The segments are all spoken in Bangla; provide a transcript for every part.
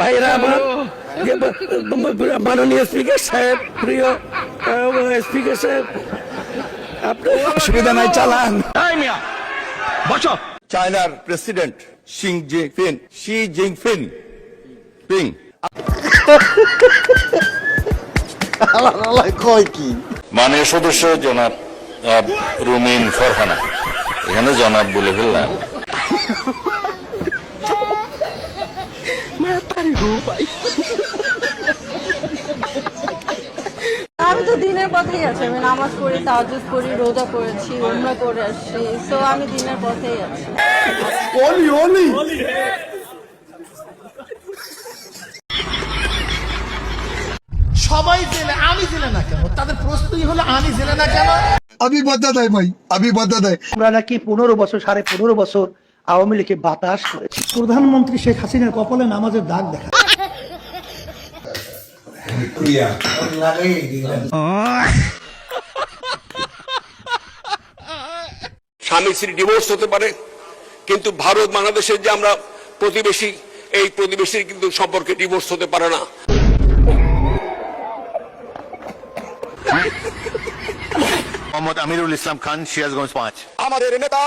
ভাইরা আমার, মাননীয় স্পিকার সাহেব, প্রিয় স্পিকার সাহেব, আপনার অসুবিধা নাই, চালান। চায়নার প্রেসিডেন্ট শি জিনপিং কয় কি মাননীয় সদস্য জনাব রুমিন ফরহানা, এখানে জনাব বলে ফেললাম। আমি তো দিনের পথেই আছি, আমি নামাজ পড়ি, তাহাজ্জুদ করি, রোজা করেছি, উমরা করে আসছি, সো আমি দিনের পথেই আছি। সবাই জেলে, আমি জেলে না কেন? তাদের প্রশ্নই হলো আমি জেলে না কেন? আমি বাধা দেয় ভাই, আমি বাধা দেয়। আমরা নাকি 15 বছর 15.5 বছর আওয়ামী লীগে বাতাস করেছি। প্রধানমন্ত্রী শেখ হাসিনার কপালে নামাজের দাগ দেখা। স্বামী স্ত্রী ডিভোর্স হতে পারে, কিন্তু ভারত বাংলাদেশের যে আমরা প্রতিবেশী, এই প্রতিবেশীর কিন্তু সম্পর্কে ডিভোর্স হতে পারে না। মোহাম্মদ আমিরুল ইসলাম খান, সিরাজগঞ্জ 5। আমাদের নেতা,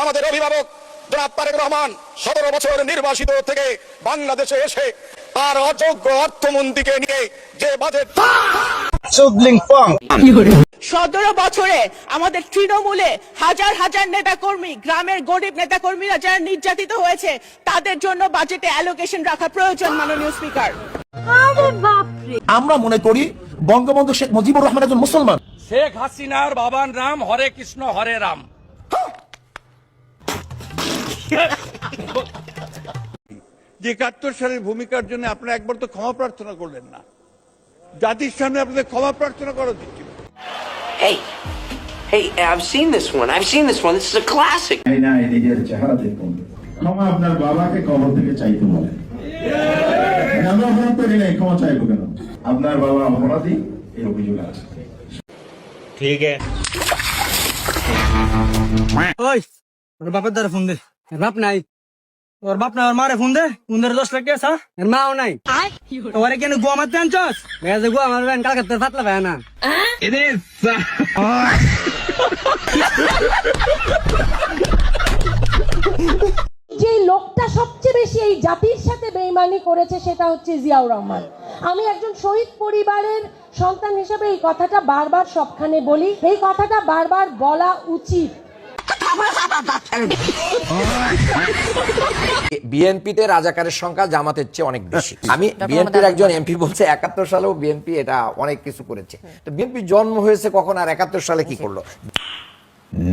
আমাদের অভিভাবক জনাব তারেক রহমান 17 বছর নির্বাসিত থেকে বাংলাদেশে এসে তার অযোগ্য অর্থমন্ত্রীকে নিয়ে যে বাজেট 17 বছরে আমাদের তৃণমূলে হাজার হাজার নেতাকর্মী, গ্রামের গরিব নেতাকর্মীরা যারা নির্যাতিত হয়েছে, তাদের জন্য বাজেটে অ্যালোকেশন রাখা প্রয়োজন মাননীয় স্পিকার। আমরা মনে করি বঙ্গবন্ধু শেখ মুজিবুর রহমান একজন মুসলমান। শেখ হাসিনার বাবার নাম হরে কৃষ্ণ হরে রাম। যে 71 সালের ভূমিকার জন্য আপনারা একবার তো ক্ষমা প্রার্থনা করলেন না। জাতির সামনে আপনাদের ক্ষমা প্রার্থনা করা উচিত ছিল। Hey, I've seen this one. This is a classic. ক্ষমা আপনার বাবাকে কবর থেকে চাইতে বলেন। আমরা অপরাধ করি নাই, ক্ষমা চাইবো কেন? আপনার বাবা অপরাধী, এই অভিযোগ আছে। ঠিক আছে, ওই ওর বাপের দ্বারা ফোন দে। বাপ নাই, ওর বাপ না, ওর মারে ফোন দে। 10 লাখ টাকা এর মাও নাই। ওরে কেন গোয়া মারতে আনছস? বেজে গোয়া মারবেন, কালকে তোর ফাতলা ভাই না। যে লোকটা সবচেয়ে বেশি এই জাতির সাথে বেইমানি করেছে সেটা হচ্ছে জিয়াউর রহমান। আমি একজন শহীদ পরিবারের সন্তান হিসেবে এই কথাটা বারবার সবখানে বলি, এই কথাটা বারবার বলা উচিত। বিএনপিতে রাজাকারের সংখ্যা জামাতের চেয়ে অনেক বেশি। আমি বিএনপির একজন এমপি বলছে 71 সালেও বিএনপি এটা অনেক কিছু করেছে। তো বিএনপি জন্ম হয়েছে কখন আর 71 সালে কি করলো?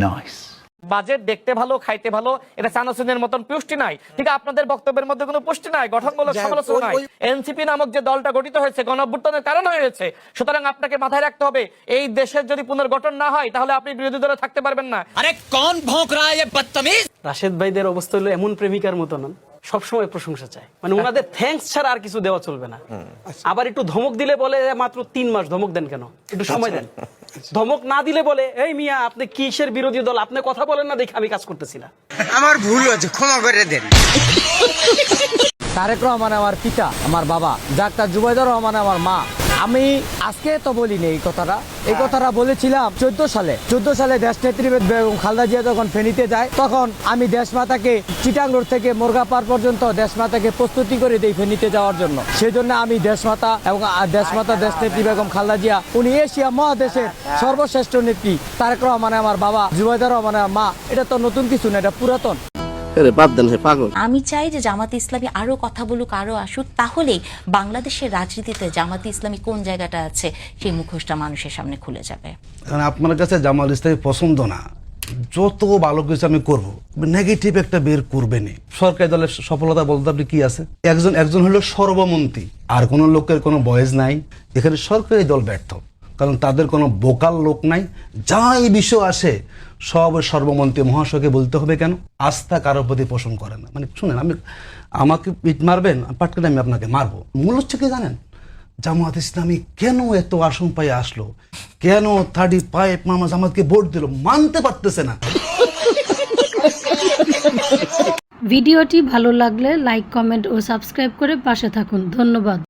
নাইস। বাজেট দেখতে ভালো, খাইতে ভালো, এটা চানাচুরের মতন পুষ্টি নাই। ঠিক আপনাদের বক্তব্যের মধ্যে কোনো পুষ্টি নাই, গঠনমূলক সমালোচনা নাই। এনসিপি নামক যে দলটা গঠিত হয়েছে গণঅভ্যুত্থানের কারণ হয়েছে। সুতরাং আপনাকে মাথায় রাখতে হবে, এই দেশের যদি পুনর্গঠন না হয় তাহলে আপনি বিরোধী দলে থাকতে পারবেন না। আরে কোন ভোঁক রা হ্যায় বদতমিজ? রাশেদ ভাইদের অবস্থা হলো এমন প্রেমিকার মতো নন, সবসময় প্রশংসা চায়, মানে ওনাদের থ্যাঙ্কস ছাড়া আর কিছু দেওয়া চলবে না। আবার একটু ধমক দিলে বলে মাত্র 3 মাস ধমক দেন কেন, একটু সময় দেন। ধমক না দিলে বলে এই মিয়া আপনি কিসের বিরোধী দল, আপনি কথা বলেন না দেখে আমি কাজ করতেছি না। আমার ভুল হয়েছে, ক্ষমা করে দেন। তারেক রহমান আমার পিতা, আমার বাবা। ডাক্তার জুবাইদুর রহমান আমার মা। আমি আজকে তো বলিনি এই কথাটা বলেছিলাম 14 সালে দেশনেত্রী বেগম খালেদা জিয়া যখন ফেনীতে যায়, তখন আমি দেশমাতাকে চিটাং রোড থেকে মুরগাপাড় পর্যন্ত দেশমাতাকে প্রস্তুতি করে দিই ফেনীতে যাওয়ার জন্য। সেজন্য আমি দেশমাতা এবং দেশনেত্রী বেগম খালেদা জিয়া, উনি এশিয়া মহাদেশের সর্বশ্রেষ্ঠ নেত্রী। তারেক রহমান আমার বাবা, জুবাইদুর রহমান আমার মা। এটা তো নতুন কিছু না, এটা পুরাতন। আমি চাই যে জামাতে ইসলামী আরো কথা বলুক, আরো আসুক, তাহলেই বাংলাদেশের রাজনীতিতে জামাতে ইসলামী কোন জায়গাটা আছে সেই মুখোশটা মানুষের সামনে খুলে যাবে। কারণ আপনার কাছে জামাত ইসলামী পছন্দ না, যত ভালো কিছু আমি করবো, নেগেটিভ একটা বের করবেনি। সরকারি দলের সফলতা বলতে আপনি কি আছে? একজন হলো সর্বমন্ত্রী, আর কোনো লোকের কোনো বয়েস নাই। এখানে সরকারি দল ব্যর্থ, কারণ তাদের কোনো বোকাল লোক নাই। যা এই বিষয় আসে সব সর্বমন্ত্রী মহাশয়কে বলতে হবে। কেন? আস্থা কারোর প্রতি পোষণ করে না। মানে শুনেন, আমাকে পিট মারবেন, পাট করে আমি আপনাকে মারবো। মূল হচ্ছে কি জানেন? জামাত ইসলামী কেন এত আসন পায়ে আসলো, কেন 35 মামা জামাতকে ভোট দিল, মানতে পারতেছে না। ভিডিওটি ভালো লাগলে লাইক, কমেন্ট ও সাবস্ক্রাইব করে পাশে থাকুন। ধন্যবাদ।